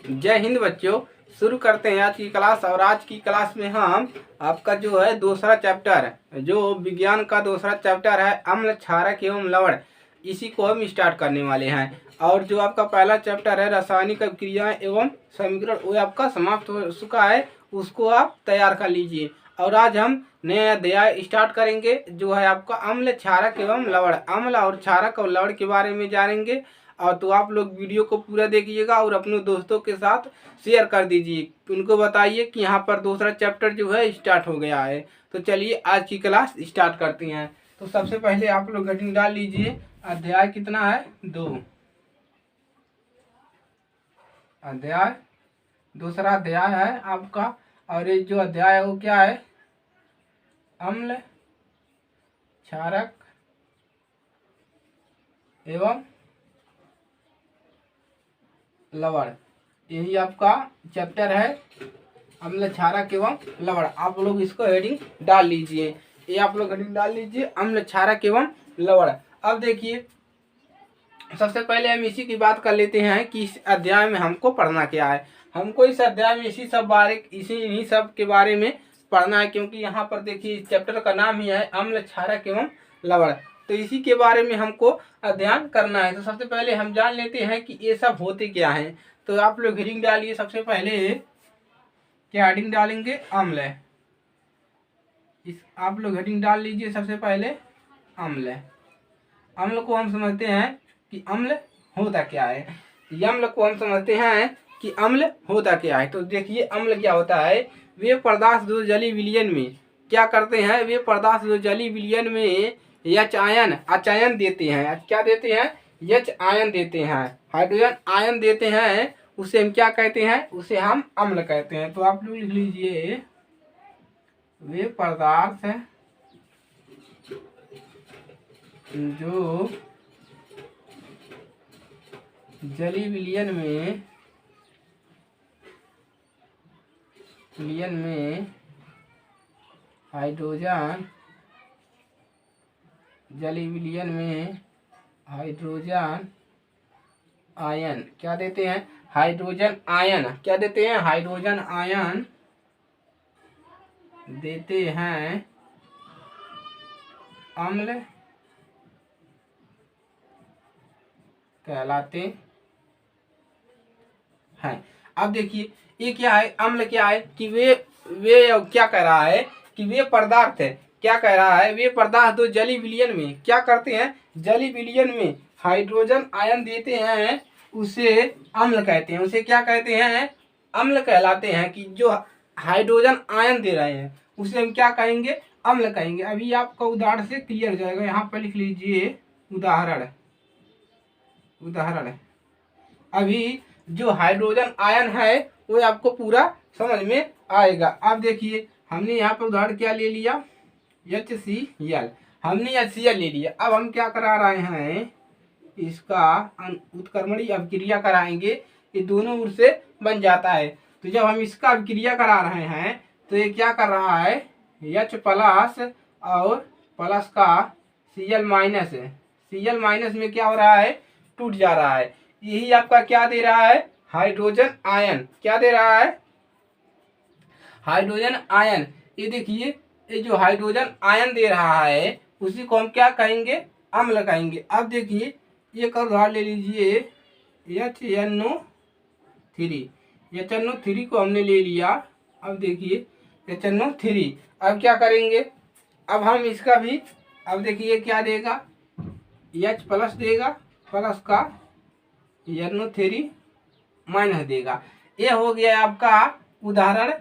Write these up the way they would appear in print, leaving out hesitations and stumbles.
जय हिंद बच्चों। शुरू करते हैं आज की क्लास। और आज की क्लास में हम आपका जो है दूसरा चैप्टर, जो विज्ञान का दूसरा चैप्टर है अम्ल, क्षारक एवं लवण, इसी को हम स्टार्ट करने वाले हैं। और जो आपका पहला चैप्टर है रासायनिक अभिक्रियाएं एवं समीकरण, वो आपका समाप्त हो चुका है, उसको आप तैयार कर लीजिए। और आज हम नया अध्याय स्टार्ट करेंगे जो है आपका अम्ल, क्षारक एवं लवण। अम्ल और क्षारक और लवण के बारे में जानेंगे। और तो आप लोग वीडियो को पूरा देखिएगा और अपने दोस्तों के साथ शेयर कर दीजिए, उनको बताइए कि यहाँ पर दूसरा चैप्टर जो है स्टार्ट हो गया है। तो चलिए आज की क्लास स्टार्ट करते हैं। तो सबसे पहले आप लोग हेडिंग डाल लीजिए, अध्याय कितना है? 2। अध्याय दूसरा अध्याय है आपका। और ये जो अध्याय है वो क्या है? अम्ल, क्षारक एवं लवण, यही आपका चैप्टर है अम्ल, क्षारक एवं लवण। आप लोग इसको हेडिंग डाल लीजिए, ये आप लोग हेडिंग डाल लीजिए अम्ल, क्षारक एवं लवण। अब देखिए सबसे पहले हम इसी की बात कर लेते हैं कि इस अध्याय में हमको पढ़ना क्या है। हमको इस अध्याय में इन्हीं सब के बारे में पढ़ना है, क्योंकि यहाँ पर देखिए इस चैप्टर का नाम ही है अम्ल, क्षारक एवं लवण। तो इसी के बारे में हमको अध्ययन करना है। तो सबसे पहले हम जान लेते हैं कि ये सब होते क्या हैं। तो आप लोग हेडिंग डालिए। सबसे पहले क्या हेडिंग डालेंगे? अम्ल। आप लोग हेडिंग डाल लीजिए सबसे पहले अम्ल। अम्ल को हम समझते हैं कि अम्ल होता क्या है। अम्ल को हम समझते हैं कि अम्ल होता क्या है। तो देखिए अम्ल क्या होता है। वे पदार्थ जो जलीय विलयन में क्या करते हैं, वे पदार्थ जो जलीय विलयन में एच आयन देते हैं। क्या देते हैं? एच आयन देते हैं, हाइड्रोजन आयन देते हैं। उसे हम क्या कहते हैं? उसे हम अम्ल कहते हैं। तो आप लोग लिख लीजिए, वे पदार्थ जो जलीय विलयन में हाइड्रोजन, जलीय विलयन में हाइड्रोजन आयन क्या देते हैं? हाइड्रोजन आयन क्या देते हैं? हाइड्रोजन आयन देते हैं, अम्ल कहलाते हैं। अब देखिए ये क्या है? अम्ल क्या है कि वे क्या कह रहा है कि वे पदार्थ है, क्या कह रहा है? वे पदार्थ जो जलीय विलयन में क्या करते हैं? जलीय विलयन में हाइड्रोजन आयन देते हैं, उसे अम्ल कहते हैं। उसे क्या कहते हैं? अम्ल कहलाते हैं। कि जो हाइड्रोजन आयन दे रहे हैं उसे हम क्या कहेंगे? अम्ल कहेंगे। अभी आपका उदाहरण से क्लियर हो जाएगा। यहाँ पर लिख लीजिए उदाहरण। अभी जो हाइड्रोजन आयन है वो आपको पूरा समझ में आएगा। अब देखिए हमने यहाँ पर उदाहरण क्या ले लिया? HCl। हमने HCl ले लिया। अब हम क्या करा रहे हैं? इसका उत्क्रमणीय अभिक्रिया कराएंगे, ये दोनों ओर से बन जाता है। तो जब हम इसका अभिक्रिया करा रहे हैं तो ये क्या कर रहा है? H प्लस और प्लस का Cl माइनस में क्या हो रहा है? टूट जा रहा है। यही आपका क्या दे रहा है? Hydrogen ion. क्या दे रहा है? Hydrogen ion. ये देखिए ये जो हाइड्रोजन आयन दे रहा है उसी को हम क्या कहेंगे? अम्ल कहेंगे। अब देखिए एक और उदाहरण ले लीजिए, HNO3 को हमने ले लिया। अब देखिए HNO3, अब क्या करेंगे? अब हम इसका भी, अब देखिए क्या देगा? H प्लस देगा, प्लस का NO3 माइनस देगा। ये हो गया आपका उदाहरण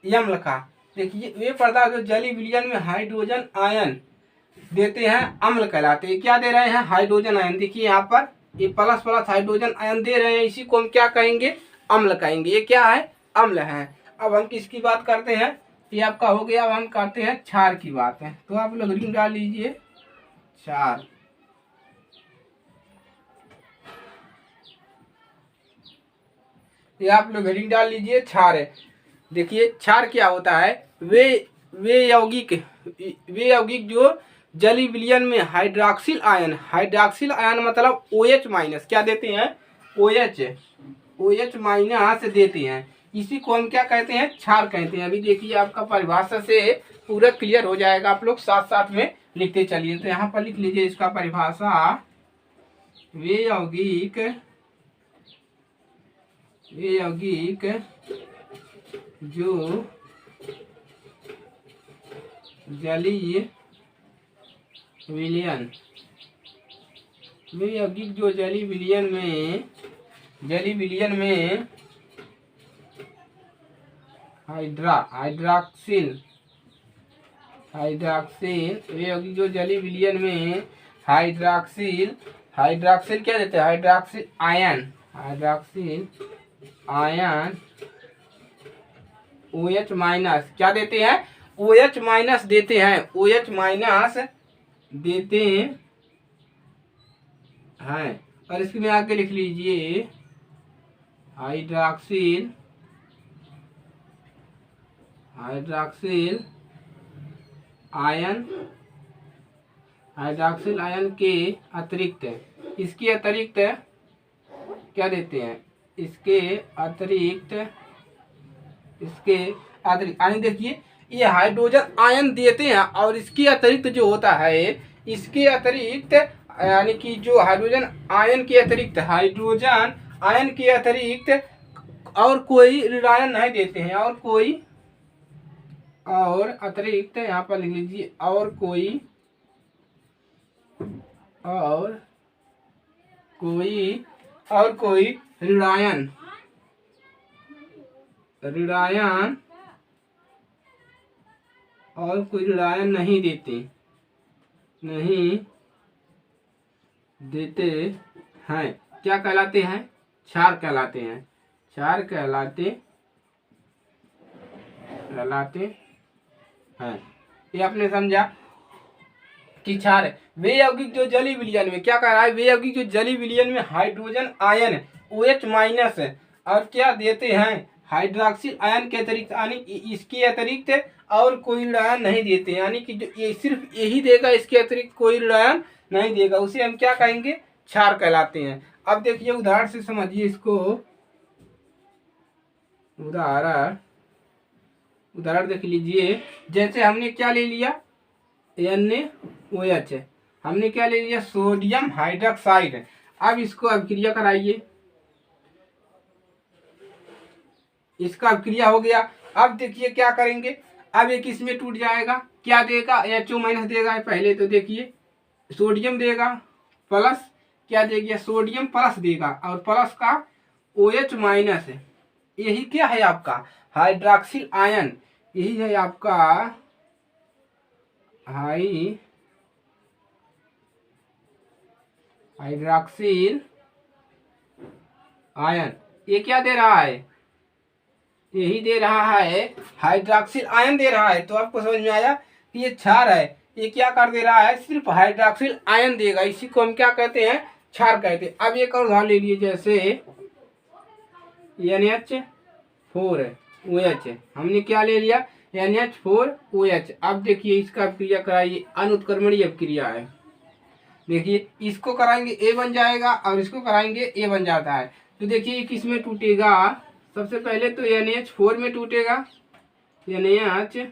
अम्ल का। देखिए वे पदार्थ जो जलीय विलयन में हाइड्रोजन आयन देते हैं अम्ल कहलाते हैं। क्या दे रहे हैं? Hydrogen ion. देखिए यहाँ पर ये प्लस हाइड्रोजन आयन दे रहे हैं, इसी को हम क्या कहेंगे? अम्ल कहेंगे। ये क्या है? अम्ल है। अब हम किसकी बात करते हैं? ये आपका हो गया। अब हम करते हैं क्षार की बात है। तो आप लोग हेडिंग डाल लीजिए क्षार। ये आप लोग हेडिंग डाल लीजिए क्षार है। देखिए क्षार क्या होता है? वे यौगिक जो जलीय विलयन में हाइड्रॉक्सिल आयन मतलब OH माइनस क्या देते हैं? OH OH माइनस देते हैं, इसी को हम क्या कहते हैं, क्षार कहते हैं। अभी देखिए आपका परिभाषा से पूरा क्लियर हो जाएगा, आप लोग साथ साथ में लिखते चलिए। तो यहाँ पर लिख लीजिए इसका परिभाषा, वे यौगिक जो जलीय विलयन में हाइड्रॉक्सिल वे यौगिक जो जलीय विलयन में हाइड्रॉक्सिल क्या देते हैं, हाइड्रॉक्सिल आयन OH माइनस क्या देते हैं, OH माइनस देते हैं, OH माइनस देते हैं। और इसमें आगे लिख लीजिए हाइड्रॉक्सिल आयन के अतिरिक्त, इसके अतिरिक्त क्या देते हैं, इसके अतिरिक्त यानी देखिए ये हाइड्रोजन आयन देते हैं, और इसके अतिरिक्त जो होता है, इसके अतिरिक्त यानी कि जो हाइड्रोजन आयन के अतिरिक्त और कोई ऋणायन नहीं देते हैं, और अतिरिक्त यहाँ पर लिख लीजिए और कोई ऋणायन नहीं देते हैं, क्या कहलाते हैं, क्षार कहलाते हैं। ये आपने समझा कि क्षार है। वे यौगिक जो जलीय विलयन में क्या कह रहा है, वे यौगिक जो जलीय विलयन में हाइड्रोजन आयन OH माइनस और क्या देते हैं, हाइड्रॉक्सिल आयन के अतिरिक्त, यानी इसके अतिरिक्त और कोई ऋणायन नहीं देते, यानी कि जो ये सिर्फ यही देगा, इसके अतिरिक्त कोई ऋणायन नहीं देगा, उसे हम क्या कहेंगे, क्षार कहलाते हैं। अब देखिए उदाहरण से समझिए इसको, उदाहरण देख लीजिए। जैसे हमने क्या ले लिया, NaOH, हमने क्या ले लिया, सोडियम हाइड्रोक्साइड। अब इसको अभिक्रिया कराइए, इसका अभिक्रिया हो गया। अब देखिए क्या करेंगे, अब एक इसमें टूट जाएगा, क्या देगा, HO माइनस देगा। पहले तो देखिए सोडियम देगा प्लस क्या देगा, सोडियम प्लस देगा, और प्लस का OH माइनस है, यही क्या है आपका हाइड्रॉक्सिल आयन, यही है आपका हाइड्रॉक्सिल आयन। ये क्या दे रहा है, यही दे रहा है, हाइड्रॉक्सिल आयन दे रहा है। तो आपको समझ में आया कि ये क्षार है। ये क्या कर दे रहा है, सिर्फ हाइड्रॉक्सिल आयन देगा, इसी को हम क्या कहते हैं, क्षार कहते हैं। अब एक और उदाहरण ले लिए, जैसे NH4OH, हमने क्या ले लिया, NH4OH। अब देखिए इसका अभिक्रिया कराइए, अनुत्क्रमणीय अभिक्रिया है। देखिए इसको कराएंगे A बन जाएगा, और इसको कराएंगे A बन जाता है। तो देखिए किस में टूटेगा, सबसे पहले तो NH4 में टूटेगा, NH4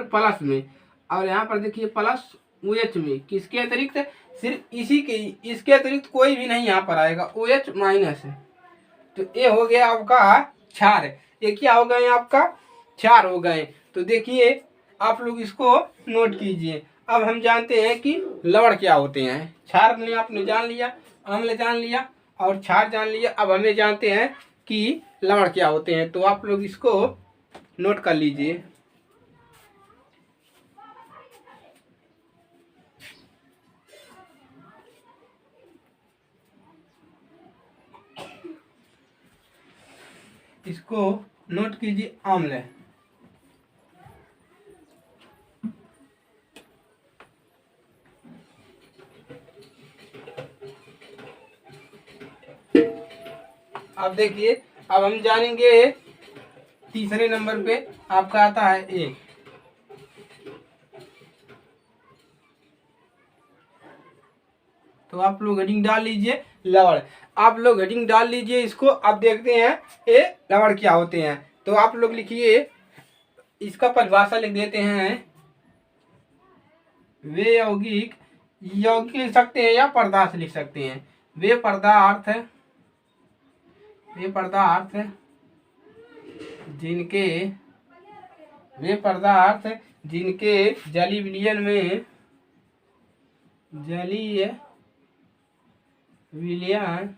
प्लस में, और यहाँ पर देखिए प्लस OH में, किसके अतिरिक्त, सिर्फ इसके अतिरिक्त कोई भी नहीं यहाँ पर आएगा, OH माइनस है। तो ये हो गया आपका क्षार, ये क्या हो गए आपका, क्षार हो गए। तो देखिए आप लोग इसको नोट कीजिए। अब हम जानते हैं कि लवण क्या होते हैं। क्षार ने आपने जान लिया, अम्ल जान लिया और क्षार जान लिया। अब हमें जानते हैं कि लवण क्या होते हैं, तो आप लोग इसको नोट कर लीजिए। इसको नोट कीजिए, अम्ल। अब देखिए, अब हम जानेंगे तीसरे नंबर पे आपका आता है A। तो आप लोग हेडिंग डाल लीजिए लवण। आप लोग हेडिंग डाल लीजिए इसको। अब देखते हैं ये लवण क्या होते हैं। तो आप लोग लिखिए, इसका परिभाषा लिख देते हैं। वे यौगिक, यौगिक लिख सकते हैं या पदार्थ लिख सकते हैं। वे पदार्थ, वे पदार्थ जिनके, वे पदार्थ जिनके जलीय विलयन में, जलीय विलयन,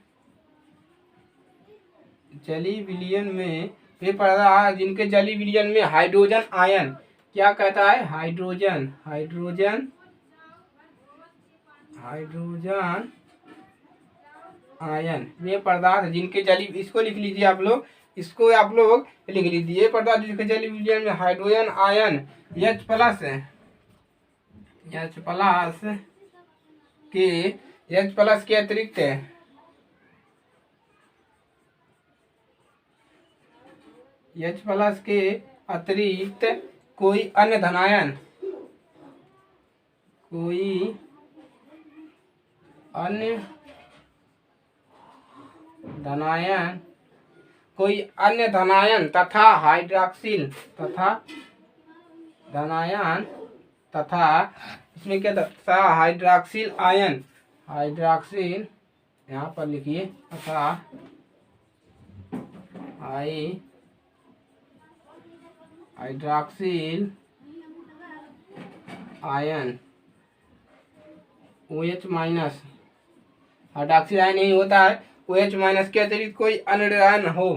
जलीय विलयन में, वे पदार्थ जिनके जलीय विलयन में हाइड्रोजन आयन, क्या कहता है, हाइड्रोजन, हाइड्रोजन, हाइड्रोजन आयन, वे पदार्थ जिनके जलीय, इसको लिख लीजिए आप लोग, इसको आप लोग लिख लीजिए। पदार्थ जिनके जलीय विलयन में hydrogen ion H plus, H plus के, H प्लस के अतिरिक्त, H प्लस के अतिरिक्त कोई अन्य धनायन, कोई अन्य धनायन, कोई अन्य धनायन तथा हाइड्रॉक्सिल, तथा धनायन तथा इसमें क्या था, हाइड्रॉक्सिल आयन, हाइड्रॉक्सिल यहाँ पर लिखिए, तथा hydroxyl ion OH minus, hydroxyl ion नहीं होता है, OH माइनस के अतिरिक्त कोई अन्य आयन हो,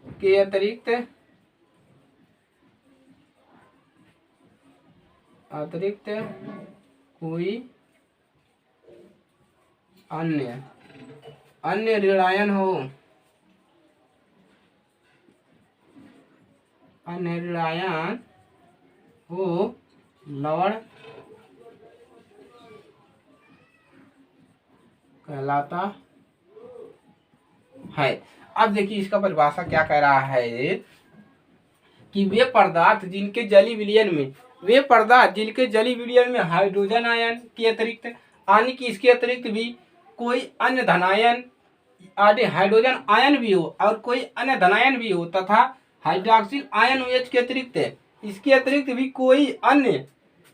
के अतिरिक्त, अतिरिक्त कोई अन्य, अन्य ऋणायन हो, अन्य ऋणायन हो लवण कहलाता है। अब देखिए इसका परिभाषा क्या कह रहा है कि वे पदार्थ जिनके जलीय विलयन में, वे पदार्थ जिनके जलीय विलयन में हाइड्रोजन आयन के अतिरिक्त, यानी कि इसके अतिरिक्त भी कोई अन्य धनायन, हाइड्रोजन आयन भी हो और कोई अन्य धनायन भी हो, तथा हाइड्रॉक्सिल आयन OH के अतिरिक्त, इसके अतिरिक्त भी कोई अन्य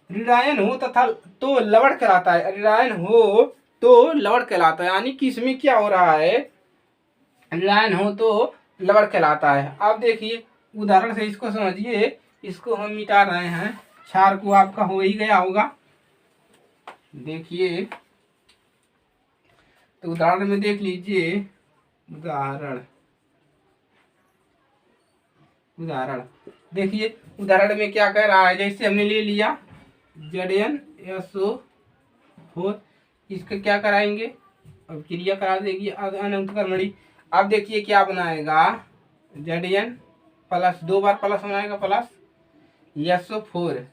ऋणायन हो तथा, तो लवण कहलाता है। ऋणायन हो तो लवण कहलाता है, यानी कि इसमें क्या हो रहा है, ऋणायन हो तो लवण कहलाता है। अब देखिए उदाहरण से इसको समझिए, इसको हम मिटा रहे हैं, क्षार को आपका हो ही गया होगा। देखिए तो उदाहरण में देख लीजिए, उदाहरण, उदाहरण देखिए, उदाहरण में क्या कह रहा है, जैसे हमने ले लिया ZnSO4, इसका क्या कराएंगे, अब क्रिया करा देगी अनंतकर्मणी। अब देखिए क्या बनाएगा, Zn प्लस, 2 बार प्लस बनाएगा, प्लस SO4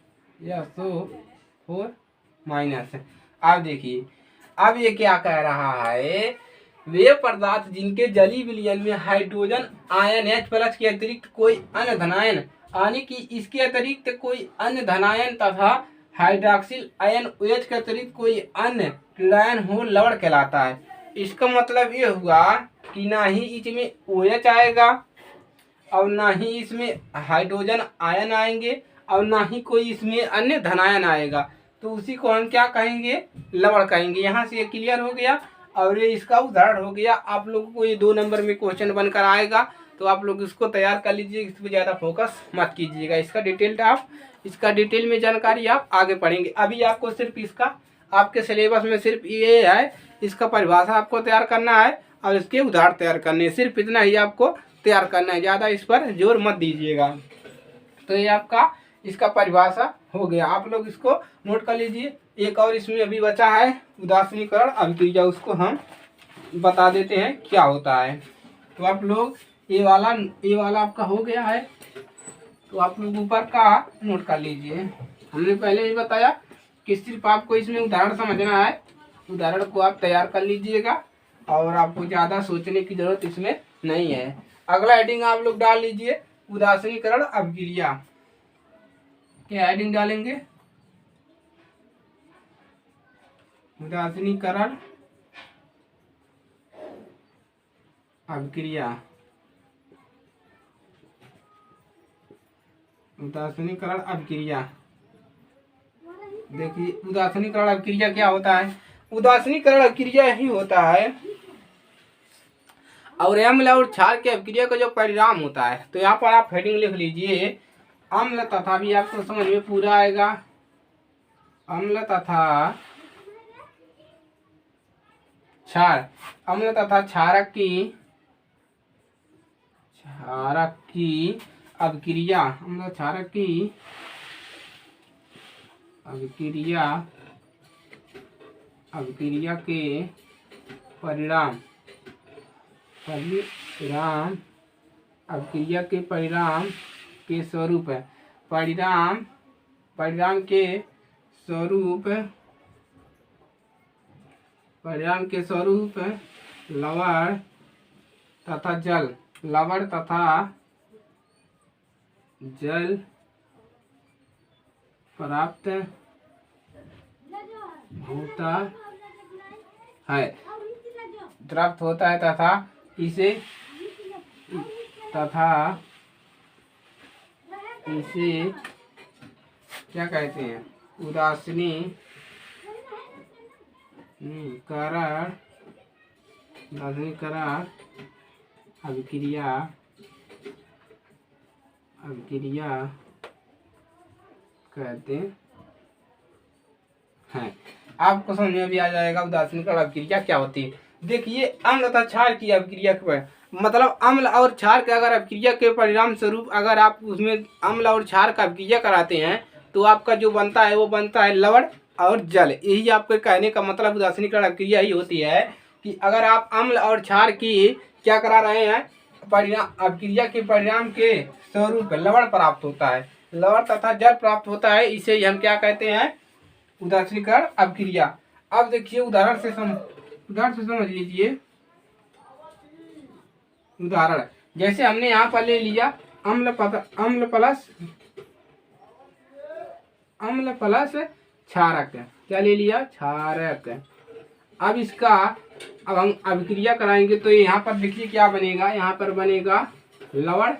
माइनस। अब देखिए अब ये क्या कह रहा है, वे पदार्थ जिनके जलीय विलयन में हाइड्रोजन आयन H प्लस के अतिरिक्त कोई अन्य धनायन, यानी कि इसके अतिरिक्त कोई अन्य धनायन तथा हाइड्रॉक्सिल आयन OH के अतिरिक्त कोई अन्य ऋणायन हो लवण कहलाता है। इसका मतलब ये हुआ कि ना ही इसमें OH आएगा और ना ही इसमें हाइड्रोजन आयन आएंगे और ना ही कोई इसमें अन्य धनायन आएगा, तो उसी को हम क्या कहेंगे, लवण कहेंगे। यहाँ से ये क्लियर हो गया और ये इसका उदाहरण हो गया। आप लोगों को ये 2 नंबर में क्वेश्चन बनकर आएगा, तो आप लोग इसको तैयार कर लीजिए, इस पर ज़्यादा फोकस मत कीजिएगा। इसका डिटेल आप, इसका डिटेल में जानकारी आप आगे पढ़ेंगे। अभी आपको सिर्फ इसका, आपके सिलेबस में सिर्फ ये है, इसका परिभाषा आपको तैयार करना है और इसके उदाहरण तैयार करने हैं, सिर्फ इतना ही आपको तैयार करना है, ज़्यादा इस पर जोर मत दीजिएगा। तो ये आपका इसका परिभाषा हो गया, आप लोग इसको नोट कर लीजिए। एक और इसमें अभी बचा है उदासीनीकरण अभिक्रिया, उसको हम बता देते हैं क्या होता है। तो आप लोग ये वाला आपका हो गया है, तो आप लोग ऊपर का नोट कर लीजिए। हमने पहले ही बताया कि सिर्फ आपको इसमें उदाहरण समझना है, उदाहरण को आप तैयार कर लीजिएगा और आपको ज़्यादा सोचने की जरूरत इसमें नहीं है। अगला हेडिंग आप लोग डाल लीजिए, उदासीनीकरण अभिक्रिया। क्या हेडिंग डालेंगे, उदासीनीकरण अभिक्रिया, उदासीनीकरण अभिक्रिया। देखिए उदासीनीकरण अभिक्रिया क्या होता है, उदासीनीकरण अभिक्रिया ही होता है और अम्ल और क्षार की अभिक्रिया का जो परिणाम होता है। तो यहाँ पर आप हेडिंग लिख लीजिए अम्ल तथा, भी आपको समझ में पूरा आएगा, अम्ल तथा क्षार, अम्ल तथा क्षारक की अभिक्रिया, अम्ल क्षारक की अभिक्रिया के परिणाम, अभिक्रिया के परिणाम के स्वरूप है, परिणाम के स्वरूप लवण तथा जल, लवण तथा जल प्राप्त होता है तथा इसे क्या कहते हैं, उदासीनीकरण अभिक्रिया कहते हैं। आपको समझ में भी आ जाएगा उदासीनीकरण अभिक्रिया क्या होती है। देखिए अम्ल तथा क्षार की अभिक्रिया के मतलब अम्ल और क्षार के अगर अभिक्रिया के परिणाम स्वरूप अगर आप उसमें अम्ल और क्षार का अभिक्रिया कराते हैं तो आपका जो बनता है वो बनता है लवण और जल। यही आपके कहने का मतलब उदासीनीकरण अभिक्रिया ही होती है कि अगर आप अम्ल और क्षार की क्या करा रहे हैं, परिणाम, अभिक्रिया के परिणाम के स्वरूप लवण प्राप्त होता है, लवण तथा जल प्राप्त होता है, इसे हम क्या कहते हैं, उदासीनीकरण अभिक्रिया। अब देखिए उदाहरण से समझ लीजिए। उदाहरण जैसे हमने यहाँ पर ले लिया अम्ल प्लस क्षारक, क्या ले लिया, क्षारक। अब इसका हम अभिक्रिया कराएंगे तो यहाँ पर देखिए क्या बनेगा, यहाँ पर बनेगा लवण,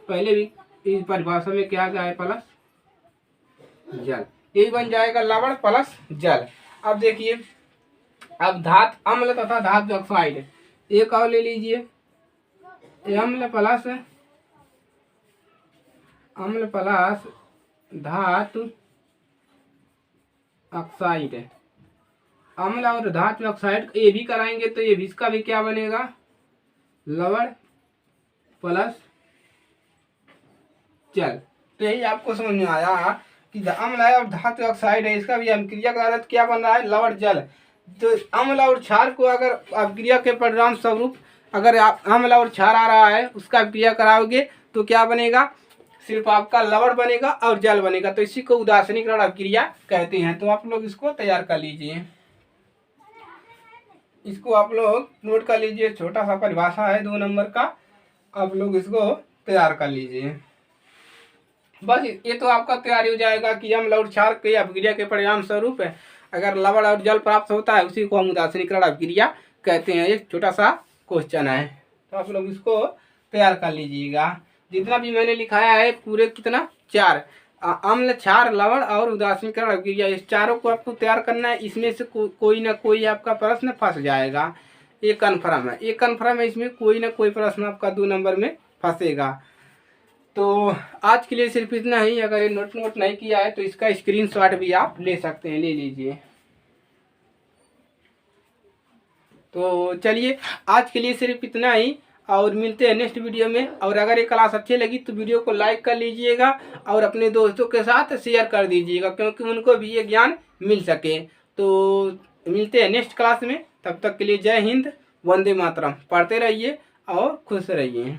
पहले भी इस परिभाषा में क्या है, प्लस जल, यही बन जाएगा लवण प्लस जल। अब देखिए अब अम्ल तथा धातु ऑक्साइड, एक और ले लीजिए, अम्ल प्लस धातु ऑक्साइड, अम्ल और धातु ऑक्साइड ये भी कराएंगे तो ये भी, इसका भी क्या बनेगा, लवण प्लस जल। तो यही आपको समझ में आया कि अम्ल है और धातु ऑक्साइड है, इसका भी अभिक्रिया करा तो क्या बन रहा है, लवण जल। तो अम्ल और क्षार को अगर अभिक्रिया के परिणाम स्वरूप अगर आप अम्ल और क्षार आ रहा है उसका अभिक्रिया कराओगे तो क्या बनेगा, सिर्फ आपका लवण बनेगा और जल बनेगा। तो इसी को उदासीनीकरण अभिक्रिया कहते हैं। तो आप लोग इसको तैयार कर लीजिए, इसको आप लोग नोट कर लीजिए, छोटा सा परिभाषा है 2 नंबर का, आप लोग इसको तैयार कर लीजिए। बस ये तो आपका तैयारी हो जाएगा कि अम्ल और क्षार के अभिक्रिया के परिणाम स्वरूप है अगर लवण और जल प्राप्त होता है उसी को हम उदासीनीकरण अभिक्रिया कहते हैं। एक छोटा सा क्वेश्चन है, तो आप लोग इसको तैयार कर लीजिएगा। जितना भी मैंने लिखाया है पूरे कितना 4, अम्ल, क्षार, लवण और उदासीनीकरण अभिक्रिया, इस चारों को आपको तैयार करना है। इसमें से कोई ना कोई आपका प्रश्न फंस जाएगा, ये कन्फर्म है, ये कन्फर्म है, इसमें कोई ना कोई प्रश्न आपका 2 नंबर में फंसेगा। तो आज के लिए सिर्फ इतना ही। अगर ये नोट नहीं किया है तो इसका स्क्रीनशॉट भी आप ले सकते हैं, ले लीजिए। तो चलिए आज के लिए सिर्फ इतना ही और मिलते हैं नेक्स्ट वीडियो में। और अगर ये क्लास अच्छी लगी तो वीडियो को लाइक कर लीजिएगा और अपने दोस्तों के साथ शेयर कर दीजिएगा क्योंकि उनको भी ये ज्ञान मिल सके। तो मिलते हैं नेक्स्ट क्लास में, तब तक के लिए जय हिंद, वंदे मातरम। पढ़ते रहिए और खुश रहिए।